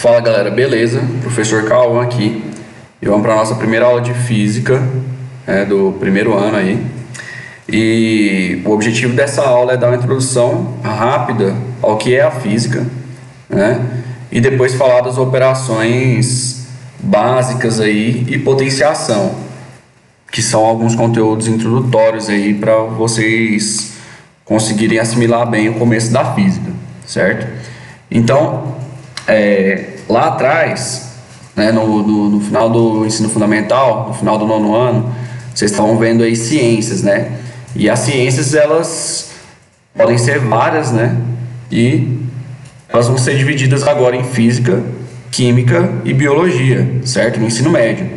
Fala galera, beleza? Professor Cauã aqui e vamos para a nossa primeira aula de física do primeiro ano aí. E o objetivo dessa aula é dar uma introdução rápida ao que é a física, né? E depois falar das operações básicas aí e potenciação, que são alguns conteúdos introdutórios aí para vocês conseguirem assimilar bem o começo da física, certo? Então, lá atrás, né, no final do ensino fundamental, no final do nono ano, vocês estão vendo aí ciências, né? E as ciências, elas podem ser várias, né? E elas vão ser divididas agora em física, química e biologia, certo? No ensino médio.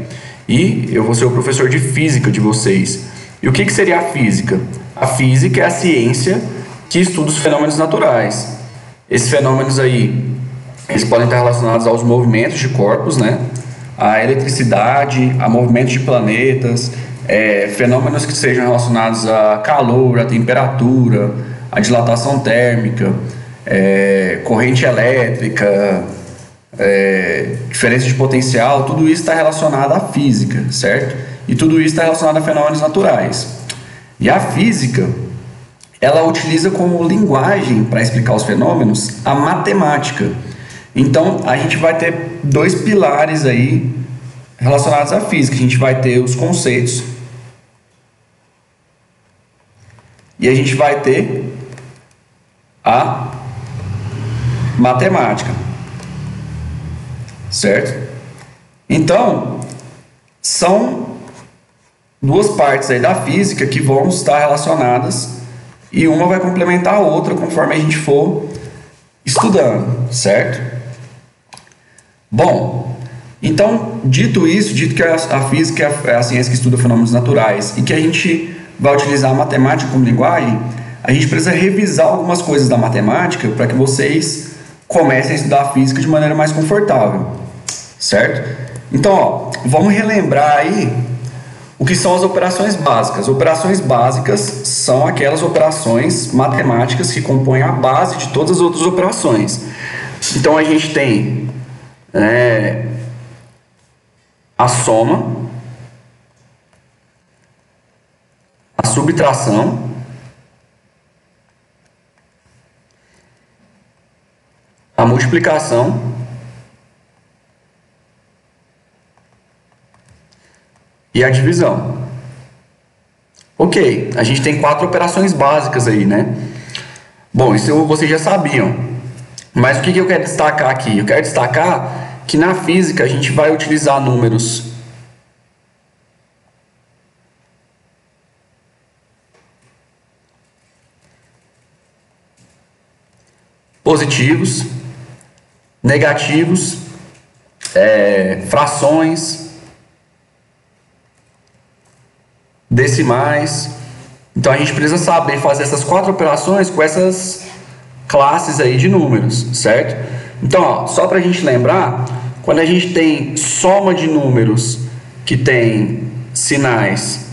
E eu vou ser o professor de física de vocês. E o que seria a física? A física é a ciência que estuda os fenômenos naturais. Esses fenômenos aí, eles podem estar relacionados aos movimentos de corpos, né? A eletricidade, a movimentos de planetas, fenômenos que sejam relacionados a calor, a temperatura, a dilatação térmica, corrente elétrica, diferença de potencial, tudo isso está relacionado à física, certo? E tudo isso está relacionado a fenômenos naturais. E a física, ela utiliza como linguagem para explicar os fenômenos a matemática. Então, a gente vai ter dois pilares aí relacionados à física. A gente vai ter os conceitos e a gente vai ter a matemática, certo? Então, são duas partes aí da física que vão estar relacionadas e uma vai complementar a outra conforme a gente for estudando, certo? Bom, então, dito isso, dito que a física é a ciência que estuda fenômenos naturais e que a gente vai utilizar a matemática como linguagem, a gente precisa revisar algumas coisas da matemática para que vocês comecem a estudar a física de maneira mais confortável, certo? Então, ó, vamos relembrar aí o que são as operações básicas. Operações básicas são aquelas operações matemáticas que compõem a base de todas as outras operações. Então, a gente tem a soma, a subtração, a multiplicação e a divisão. Ok, a gente tem 4 operações básicas aí, né? Bom, isso vocês já sabiam. Mas o que eu quero destacar aqui? Eu quero destacar que na física a gente vai utilizar números positivos, negativos, frações, decimais. Então a gente precisa saber fazer essas 4 operações com essas classes aí de números, certo? Então, ó, só para a gente lembrar, quando a gente tem soma de números que tem sinais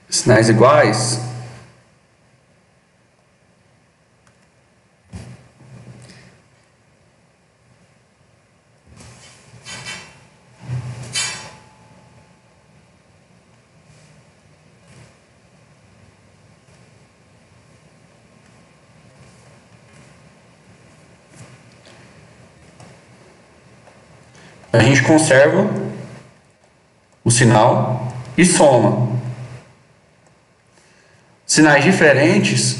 sinais iguais, a gente conserva o sinal e soma. Sinais diferentes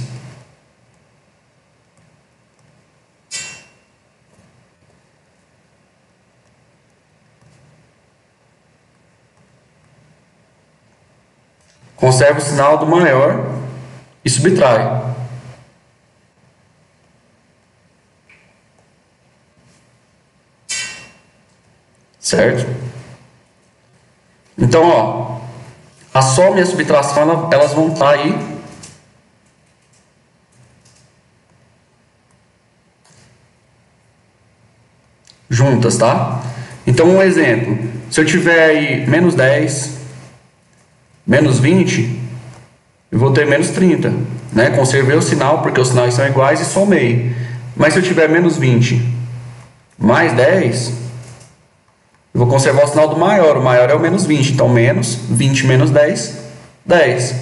conserva o sinal do maior e subtrai. Certo? Então, ó, a soma e a subtração elas vão estar aí juntas, tá? Então, um exemplo, se eu tiver aí menos 10, menos 20, eu vou ter menos 30, né? Conservei o sinal, porque os sinais são iguais e somei. Mas se eu tiver menos 20 mais 10, eu vou conservar o sinal do maior. O maior é o menos 20, então menos 20 menos 10, 10.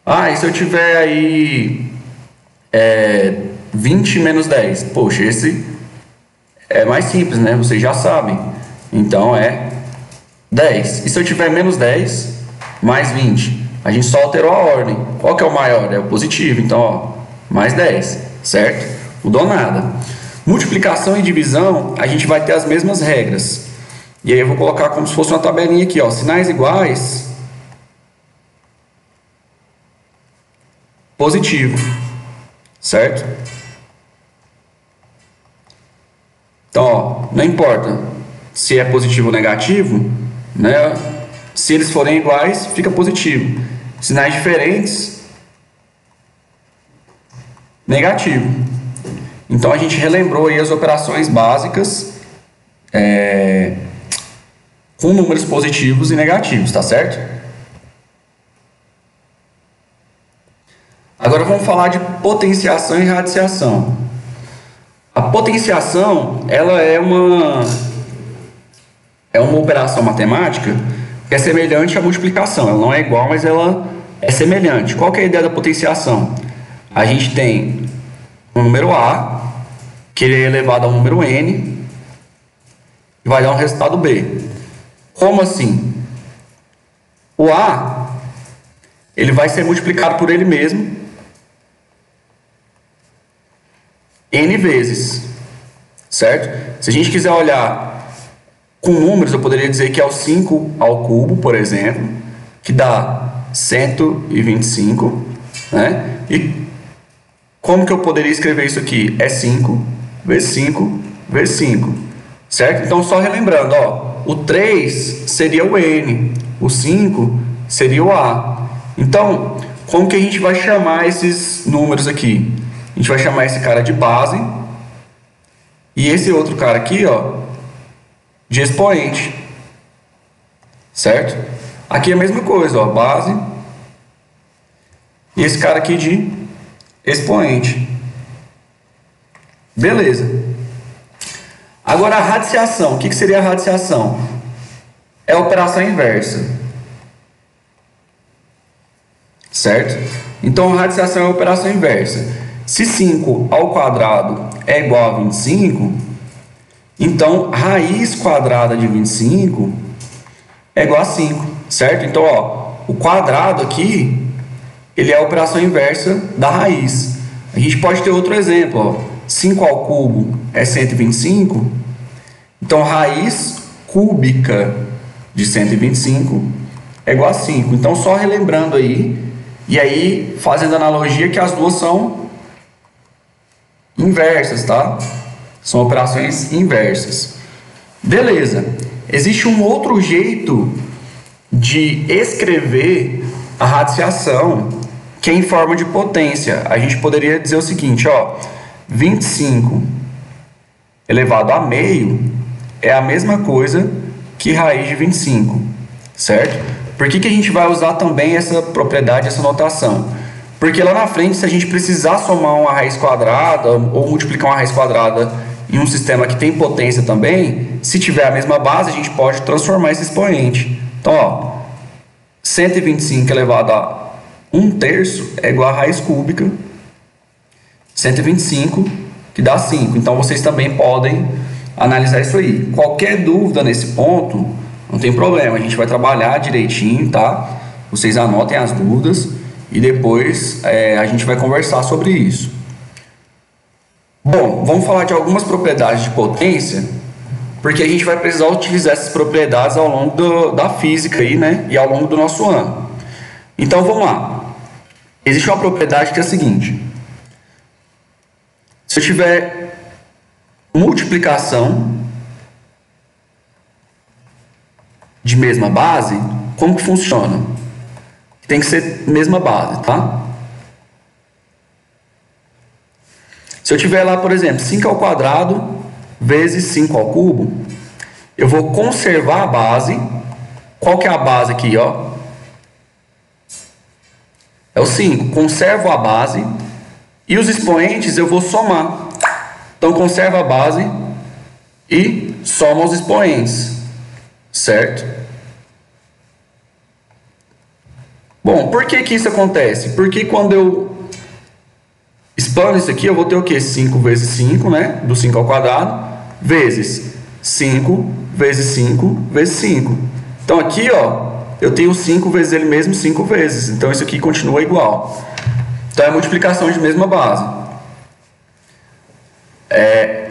Ah, e se eu tiver aí 20 menos 10? Poxa, esse é mais simples, né? Vocês já sabem. Então é 10. E se eu tiver menos 10 mais 20? A gente só alterou a ordem. Qual que é o maior? É o positivo. Então, ó, mais 10, certo? Mudou nada. Multiplicação e divisão, a gente vai ter as mesmas regras. E aí eu vou colocar como se fosse uma tabelinha aqui, ó. Sinais iguais, positivo, certo? Então, ó, não importa se é positivo ou negativo, né? Se eles forem iguais, fica positivo. Sinais diferentes, negativo. Então a gente relembrou aí as operações básicas com números positivos e negativos, tá certo? Agora vamos falar de potenciação e radiciação. A potenciação, ela é uma operação matemática que é semelhante à multiplicação. Ela não é igual, mas ela é semelhante. Qual que é a ideia da potenciação? A gente tem um número A, que ele é elevado a um número N, e vai dar um resultado B. Como assim? O A, ele vai ser multiplicado por ele mesmo N vezes, certo? Se a gente quiser olhar com números, eu poderia dizer que é o 5 ao cubo, por exemplo, que dá 125, né? E como que eu poderia escrever isso aqui? É 5 vezes 5 vezes 5, certo? Então, só relembrando, ó, o 3 seria o N, o 5 seria o A. Então, como que a gente vai chamar esses números aqui? A gente vai chamar esse cara de base e esse outro cara aqui, ó, de expoente, certo? Aqui é a mesma coisa, ó, base e esse cara aqui de expoente. Beleza. Agora a radiciação. O que seria a radiciação? É a operação inversa, certo? Então a radiciação é a operação inversa. Se 5 ao quadrado é igual a 25, então raiz quadrada de 25 é igual a 5, certo? Então, ó, o quadrado aqui, ele é a operação inversa da raiz. A gente pode ter outro exemplo, ó. 5 ao cubo é 125, então raiz cúbica de 125 é igual a 5. Então, só relembrando aí, e aí fazendo analogia que as duas são inversas, tá? São operações inversas. Beleza. Existe um outro jeito de escrever a radiciação, que é em forma de potência. A gente poderia dizer o seguinte, ó, 25 elevado a meio é a mesma coisa que raiz de 25, certo? Por que a gente vai usar também essa propriedade, essa notação? Porque lá na frente, se a gente precisar somar uma raiz quadrada ou multiplicar uma raiz quadrada em um sistema que tem potência também, se tiver a mesma base, a gente pode transformar esse expoente. Então, ó, 125 elevado a 1/3 é igual a raiz cúbica 125, que dá 5. Então, vocês também podem analisar isso aí. Qualquer dúvida nesse ponto, não tem problema. A gente vai trabalhar direitinho, tá? Vocês anotem as dúvidas e depois a gente vai conversar sobre isso. Bom, vamos falar de algumas propriedades de potência, porque a gente vai precisar utilizar essas propriedades ao longo da física aí, né? E ao longo do nosso ano. Então, vamos lá. Existe uma propriedade que é a seguinte. Se eu tiver multiplicação de mesma base, como que funciona? tem que ser mesma base, tá? Se eu tiver lá, por exemplo, 5 ao quadrado vezes 5 ao cubo, eu vou conservar a base. Qual que é a base aqui, ó? É o 5. Conservo a base e os expoentes eu vou somar. Então, conserva a base e soma os expoentes, certo? Bom, por que que isso acontece? Porque quando eu expando isso aqui, eu vou ter o quê? 5 vezes 5, né? Do 5 ao quadrado, vezes 5 vezes 5 vezes 5. Então, aqui, ó, eu tenho 5 vezes ele mesmo 5 vezes. Então, isso aqui continua igual. Então, é multiplicação de mesma base.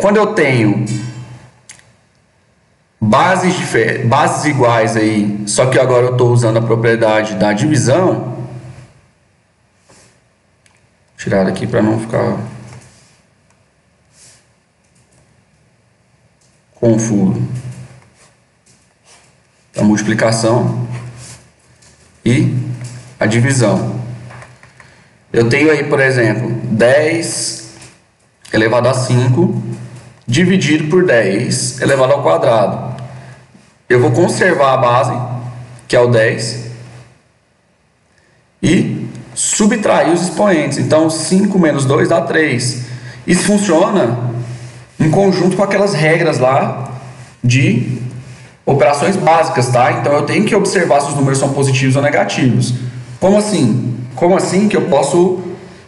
Quando eu tenho bases iguais aí, só que agora eu estou usando a propriedade da divisão. Vou tirar aqui para não ficar confuso. A multiplicação e a divisão. Eu tenho aí, por exemplo, 10 elevado a 5 dividido por 10 elevado ao quadrado. Eu vou conservar a base, que é o 10, e subtrair os expoentes. Então, 5 menos 2 dá 3. Isso funciona em conjunto com aquelas regras lá de operações básicas, tá? Então, eu tenho que observar se os números são positivos ou negativos. Como assim? Como assim que eu posso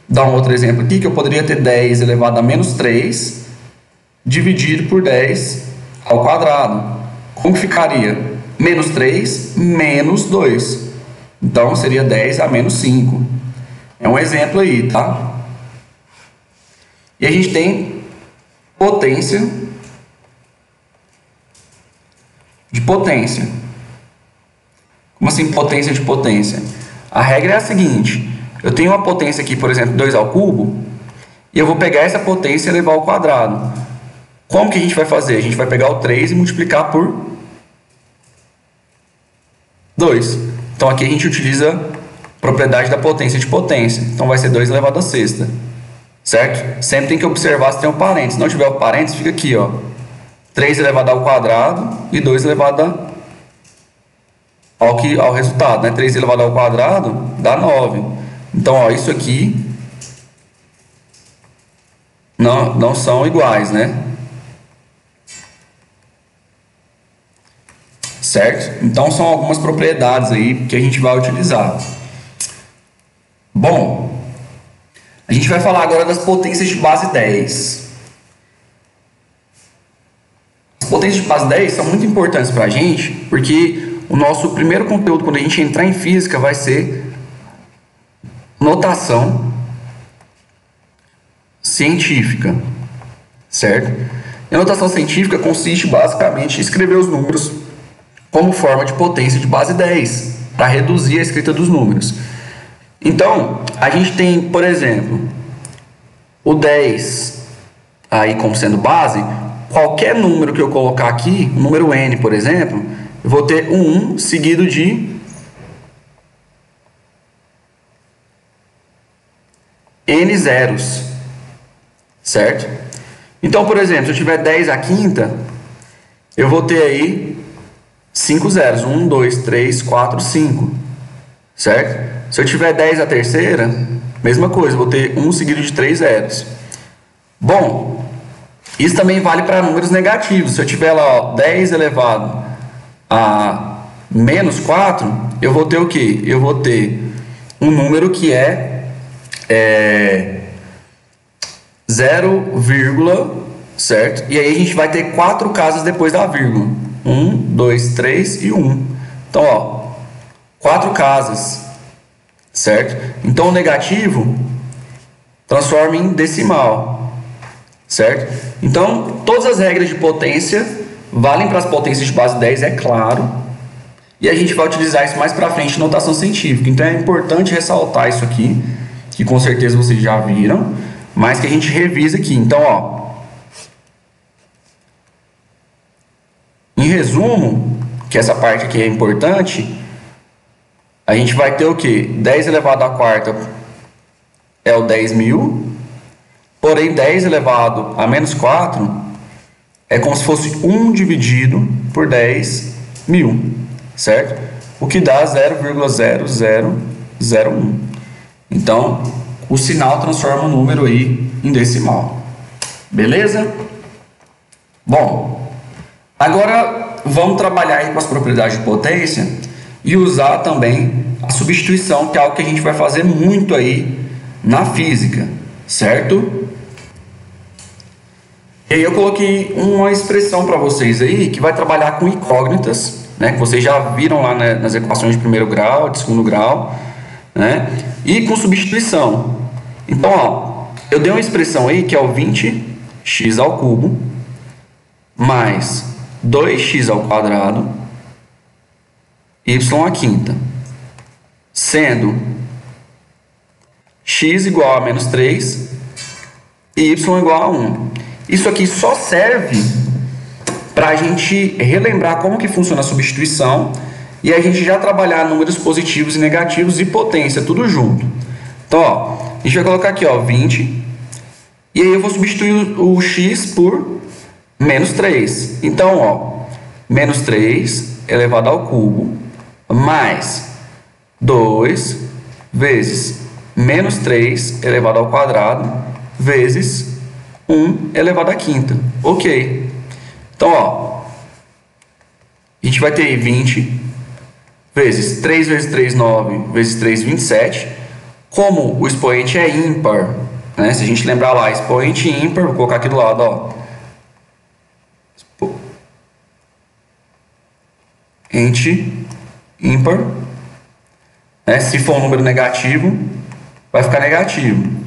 dar um outro exemplo aqui, que eu poderia ter 10 elevado a menos 3 dividido por 10 ao quadrado. Como que ficaria? Menos 3 menos 2. Então, seria 10 a menos 5. É um exemplo aí, tá? E a gente tem potência de potência. Como assim potência de potência? A regra é a seguinte: eu tenho uma potência aqui, por exemplo, 2 ao cubo, e eu vou pegar essa potência e levar ao quadrado. Como que a gente vai fazer? A gente vai pegar o 3 e multiplicar por 2. Então aqui a gente utiliza a propriedade da potência de potência. Então vai ser 2 elevado a sexta. Certo? Sempre tem que observar se tem um parênteses. Se não tiver o parênteses, fica aqui, ó. 3 elevado ao quadrado e 2 elevado ao resultado, né? 3 elevado ao quadrado dá 9. Então, ó, isso aqui não são iguais, né? Certo? Então, são algumas propriedades aí que a gente vai utilizar. Bom, a gente vai falar agora das potências de base 10. As potências de base 10 são muito importantes para a gente, porque o nosso primeiro conteúdo, quando a gente entrar em física, vai ser notação científica, certo? E a notação científica consiste basicamente em escrever os números como forma de potência de base 10, para reduzir a escrita dos números. Então, a gente tem, por exemplo, o 10 aí como sendo base. Qualquer número que eu colocar aqui, o número n, por exemplo, eu vou ter um 1 seguido de n zeros, certo? Então, por exemplo, se eu tiver 10 à quinta, eu vou ter aí 5 zeros, 1, 2, 3, 4, 5, certo? Se eu tiver 10 à terceira, mesma coisa, vou ter 1 seguido de 3 zeros. Bom, isso também vale para números negativos. Se eu tiver lá, ó, 10 elevado a menos 4, eu vou ter o quê? Eu vou ter um número que é 0, certo? E aí a gente vai ter 4 casas depois da vírgula. 1, 2, 3 e 1. Então, ó, 4 casas, certo? Então, o negativo transforma em decimal, certo? Então, todas as regras de potência valem para as potências de base 10, é claro. E a gente vai utilizar isso mais para frente em notação científica. Então, é importante ressaltar isso aqui, que com certeza vocês já viram, mas que a gente revisa aqui. Então, ó, em resumo, que essa parte aqui é importante, a gente vai ter o quê? 10 elevado à quarta é o 10.000, porém 10 elevado a menos 4 é como se fosse 1 dividido por 10.000, certo? O que dá 0,0001. Então, o sinal transforma o número aí em decimal. Beleza? Bom, agora vamos trabalhar aí com as propriedades de potência e usar também a substituição, que é algo que a gente vai fazer muito aí na física, certo? E aí eu coloquei uma expressão para vocês aí que vai trabalhar com incógnitas, né? Que vocês já viram lá nas equações de primeiro grau, de segundo grau, né? E com substituição. Então, ó, eu dei uma expressão aí que é o 20x ao cubo mais 2x ao quadrado y à quinta, sendo x igual a menos 3 e y igual a 1. Isso aqui só serve para a gente relembrar como que funciona a substituição e a gente já trabalhar números positivos e negativos e potência, tudo junto. Então, ó, a gente vai colocar aqui, ó, 20, e aí eu vou substituir o x por menos 3. Então, ó, menos 3 elevado ao cubo mais 2 vezes menos 3 elevado ao quadrado vezes 1 elevado à quinta. Ok. Então, ó, a gente vai ter aí 20 vezes 3 vezes 3, 9, vezes 3, 27. Como o expoente é ímpar, né? Se a gente lembrar lá, expoente ímpar, vou colocar aqui do lado, ó. Expoente ímpar, né? Se for um número negativo, vai ficar negativo.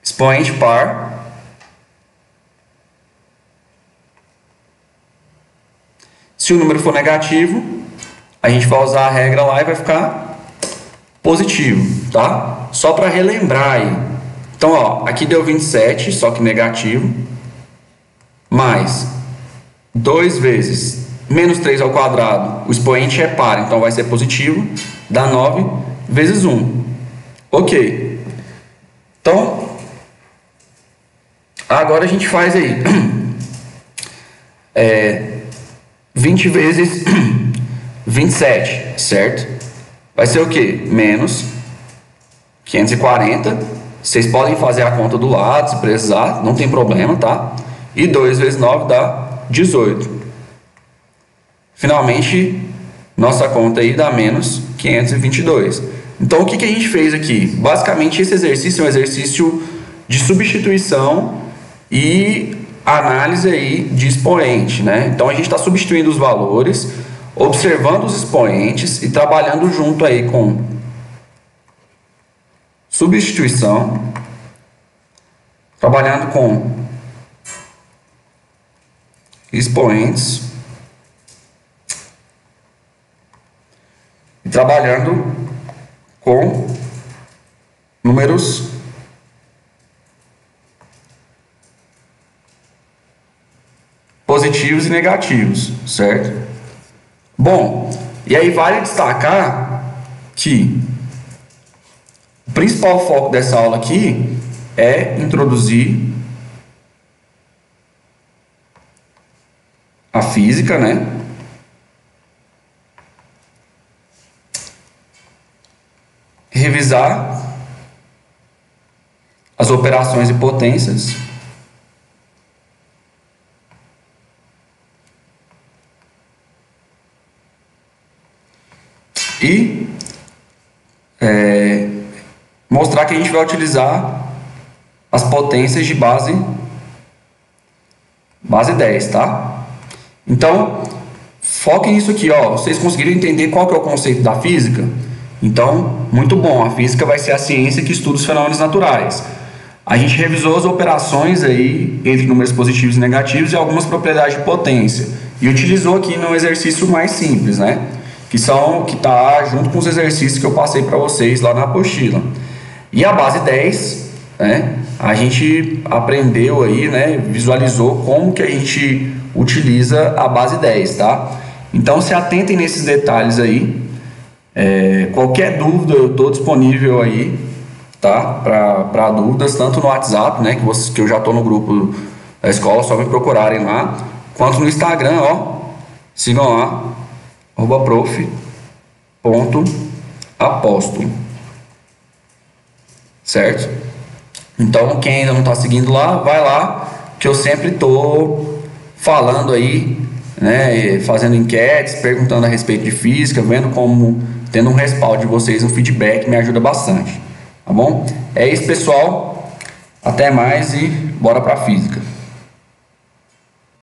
Expoente par. Se o número for negativo, a gente vai usar a regra lá e vai ficar positivo, tá? Só para relembrar aí. Então, ó, aqui deu 27, só que negativo, mais 2 vezes menos 3 ao quadrado, o expoente é par, então vai ser positivo, dá 9 vezes 1. Ok. Então, agora a gente faz aí 20 vezes 27, certo? Vai ser o quê? Menos 540. Vocês podem fazer a conta do lado, se precisar, não tem problema, tá? E 2 vezes 9 dá 18. Finalmente, nossa conta aí dá menos 522. Então, o que a gente fez aqui? Basicamente, esse exercício é um exercício de substituição e análise aí de expoente, né? Então, a gente está substituindo os valores, observando os expoentes e trabalhando junto aí com substituição, trabalhando com expoentes e trabalhando com números positivos e negativos, certo? Bom, e aí vale destacar que o principal foco dessa aula aqui é introduzir a física, né? Revisar as operações e potências e mostrar que a gente vai utilizar as potências de base 10, tá? Então, foquem nisso aqui, ó. Vocês conseguiram entender qual que é o conceito da física? Então, muito bom. A física vai ser a ciência que estuda os fenômenos naturais. A gente revisou as operações aí entre números positivos e negativos e algumas propriedades de potência. E utilizou aqui num exercício mais simples, né? Que tá junto com os exercícios que eu passei para vocês lá na apostila. E a base 10, né? A gente aprendeu aí, né? Visualizou como que a gente utiliza a base 10, tá? Então se atentem nesses detalhes aí. Qualquer dúvida eu estou disponível aí, tá? Para dúvidas, tanto no WhatsApp, né? Que eu já estou no grupo da escola, só me procurarem lá, quanto no Instagram, ó. Sigam lá, @prof.apóstolo, certo? Então, quem ainda não está seguindo lá, vai lá, que eu sempre estou falando aí, né? Fazendo enquetes, perguntando a respeito de física, vendo como, tendo um respaldo de vocês, um feedback, me ajuda bastante, tá bom? É isso, pessoal. Até mais e bora para física.